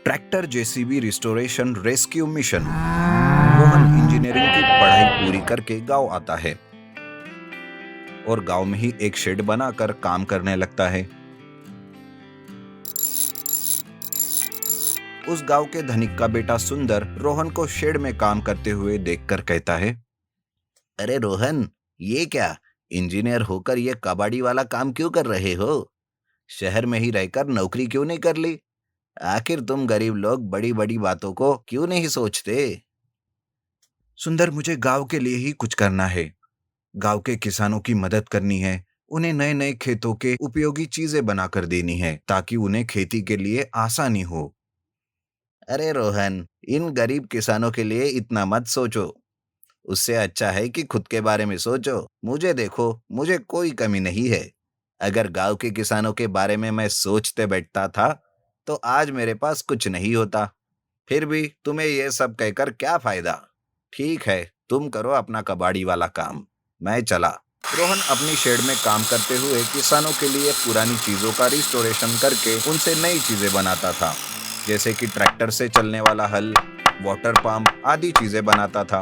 Tractor JCB restoration rescue mission. Rohan engineering की पढ़ाई पूरी करके गांव आता है और गांव में ही एक शेड बनाकर काम करने लगता है। उस गांव के धनिक का बेटा सुंदर रोहन को शेड में काम करते हुए देखकर कहता है, अरे रोहन, ये क्या, इंजीनियर होकर ये कबाड़ी वाला काम क्यों कर रहे हो? शहर में ही रहकर नौकरी क्यों नहीं कर ली? आखिर तुम गरीब लोग बड़ी बड़ी बातों को क्यों नहीं सोचते? सुंदर, मुझे गांव के लिए ही कुछ करना है। गांव के किसानों की मदद करनी है। उन्हें नए नए खेतों के उपयोगी चीजें बनाकर देनी है ताकि उन्हें खेती के लिए आसानी हो। अरे रोहन, इन गरीब किसानों के लिए इतना मत सोचो। उससे अच्छा है कि खुद के बारे में सोचो। मुझे देखो, मुझे कोई कमी नहीं है। अगर गांव के किसानों के बारे में मैं सोचते बैठता था तो आज मेरे पास कुछ नहीं होता। फिर भी तुम्हें यह सब कहकर क्या फायदा? ठीक है, तुम करो अपना कबाड़ी वाला काम, मैं चला। रोहन अपनी शेड में काम करते हुए किसानों के लिए पुरानी चीजों का रिस्टोरेशन करके उनसे नई चीजें बनाता था, जैसे कि ट्रैक्टर से चलने वाला हल, वाटर पंप आदि चीजें बनाता था।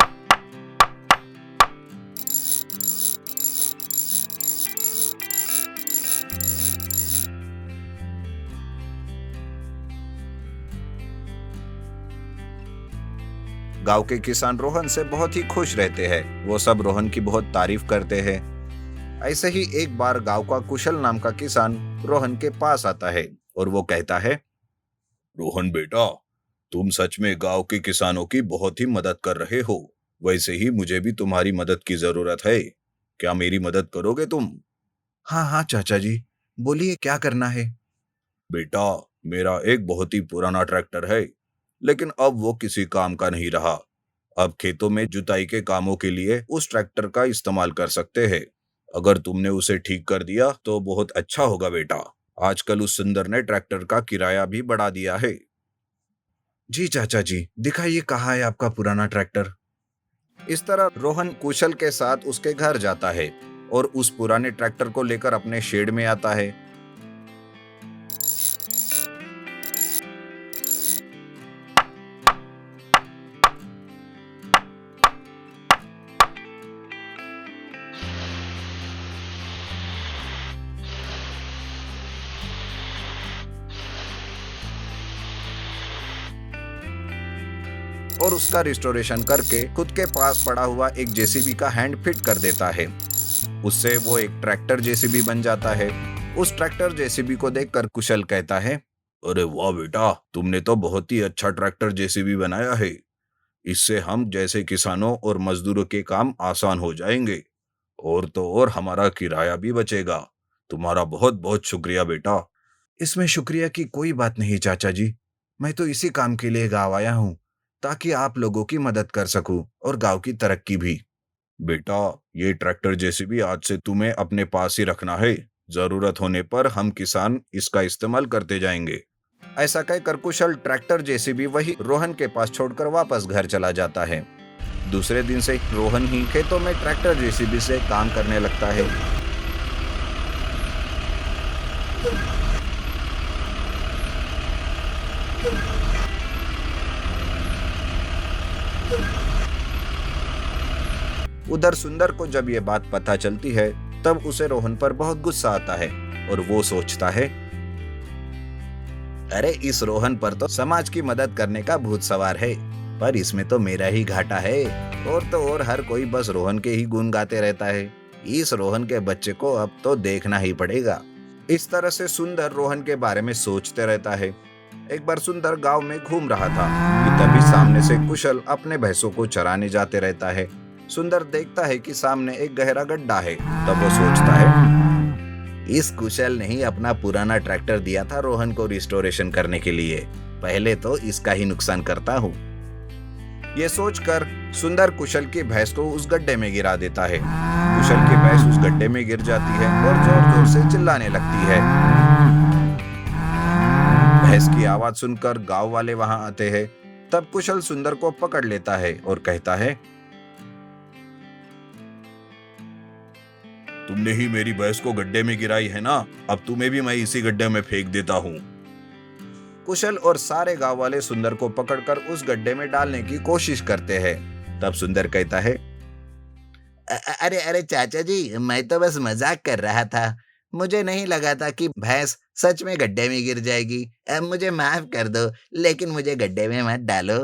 गांव के किसान रोहन से बहुत ही खुश रहते हैं। वो सब रोहन की बहुत तारीफ करते हैं। ऐसे ही एक बार गांव का कुशल नाम का किसान रोहन के पास आता है और वो कहता है, रोहन बेटा, तुम सच में गांव के किसानों की बहुत ही मदद कर रहे हो। वैसे ही मुझे भी तुम्हारी मदद की जरूरत है। क्या मेरी मदद करोगे तुम? हाँ हाँ चाचा जी, बोलिए क्या करना है। बेटा, मेरा एक बहुत ही पुराना ट्रैक्टर है, लेकिन अब वो किसी काम का नहीं रहा। अब खेतों में जुताई के कामों के लिए उस ट्रैक्टर का इस्तेमाल कर सकते हैं। अगर तुमने उसे ठीक कर दिया तो बहुत अच्छा होगा बेटा। आजकल उस सुंदर ने ट्रैक्टर का किराया भी बढ़ा दिया है। जी चाचा जी, दिखाइए कहाँ है आपका पुराना ट्रैक्टर। इस तरह रोहन कुशल के साथ उसके घर जाता है और उस पुराने ट्रैक्टर को लेकर अपने शेड में आता है। और उसका रिस्टोरेशन करके खुद के पास पड़ा हुआ एक जेसीबी का हैंड फिट कर देता है। उससे वो एक ट्रैक्टर जेसीबी बन जाता है। उस ट्रैक्टर जेसीबी को देखकर कुशल कहता है, अरे वाह बेटा, तुमने तो बहुत ही अच्छा ट्रैक्टर जेसीबी बनाया है। इससे हम जैसे किसानों और मजदूरों के काम आसान हो जाएंगे, और तो और हमारा किराया भी बचेगा। तुम्हारा बहुत बहुत शुक्रिया बेटा। इसमें शुक्रिया की कोई बात नहीं चाचा जी। मैं तो इसी काम के लिए गाँव आया हूँ, ताकि आप लोगों की मदद कर सकूं और गांव की तरक्की भी। बेटा, ये ट्रैक्टर जेसीबी आज से तुम्हें अपने पास ही रखना है। जरूरत होने पर हम किसान इसका इस्तेमाल करते जाएंगे। ऐसा कहकर कुशल ट्रैक्टर जेसीबी वही रोहन के पास छोड़कर वापस घर चला जाता है। दूसरे दिन से रोहन ही खेतों में ट्रैक्टर जेसीबी से काम करने लगता है। उधर सुंदर को जब ये बात पता चलती है तब उसे रोहन पर बहुत गुस्सा आता है और वो सोचता है, अरे इस रोहन पर तो समाज की मदद करने का भूत सवार है, पर इसमें तो मेरा ही घाटा है। और तो और हर कोई बस रोहन के ही गुण गाते रहता है। इस रोहन के बच्चे को अब तो देखना ही पड़ेगा। इस तरह से सुंदर रोहन के बारे में सोचते रहता है। एक बार सुंदर गांव में घूम रहा था कि तभी सामने से कुशल अपने भैंसों को चराने जाते रहता है। सुंदर देखता है कि सामने एक गहरा गड्ढा है। तब वो सोचता है, इस कुशल ने ही अपना पुराना ट्रैक्टर दिया था रोहन को रिस्टोरेशन करने के लिए। पहले तो इसका ही नुकसान करता हूँ। ये सोचकर सुंदर कुशल की भैंस को उस गड्ढे में गिरा देता है। कुशल की भैंस उस गड्ढे में गिर जाती है और जोर जोर से चिल्लाने लगती है। भैंस की आवाज सुनकर गांव वाले वहां आते हैं। तब कुशल सुंदर को पकड़ लेता है और कहता है, तुमने ही मेरी भैंस को गड्ढे में गिराई है ना, अब तुम्हें भी मैं इसी गड्ढे में फेंक देता हूँ। कुशल और सारे गांव वाले सुंदर को पकड़कर उस गड्ढे में डालने की कोशिश करते हैं। तब सुंदर कहता है, अरे अरे चाचा जी, मैं तो बस मजाक कर रहा था। मुझे नहीं लगा था कि भैंस सच में गड्ढे में गिर जाएगी। अब मुझे माफ कर दो, लेकिन मुझे गड्ढे में मत डालो।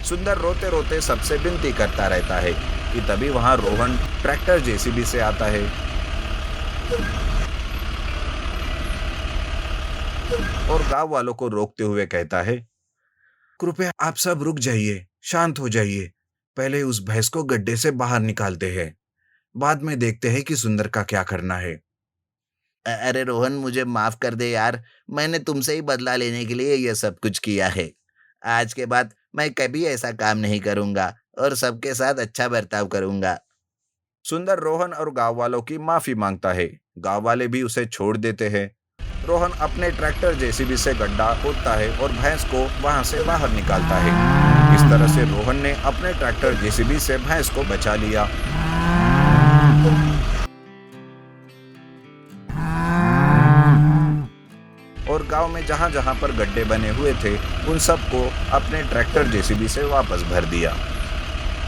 सुंदर रोते रोते सबसे विनती करता रहता है कि तभी वहां रोहन ट्रैक्टर जेसीबी से आता है और गांव वालों को रोकते हुए कहता है, कृपया आप सब रुक जाइए, शांत हो जाइए। पहले उस भैंस को गड्ढे से बाहर निकालते हैं, बाद में देखते हैं कि सुंदर का क्या करना है। अरे रोहन, मुझे माफ कर दे यार। मैंने तुमसे ही बदला लेने के लिए ये सब कुछ किया है। आज के बाद मैं कभी ऐसा काम नहीं करूंगा और सबके साथ अच्छा बर्ताव करूंगा। सुंदर रोहन और गांव वालों की माफी मांगता है। गांव वाले भी उसे छोड़ देते हैं। रोहन अपने ट्रैक्टर जेसीबी से गड्ढा खोदता है और भैंस को वहां से बाहर निकालता है। इस तरह से रोहन ने अपने ट्रैक्टर जेसीबी से भैंस को बचा लिया। और गांव में जहां जहां पर गड्ढे बने हुए थे, उन सबको अपने ट्रैक्टर जेसीबी से वापस भर दिया।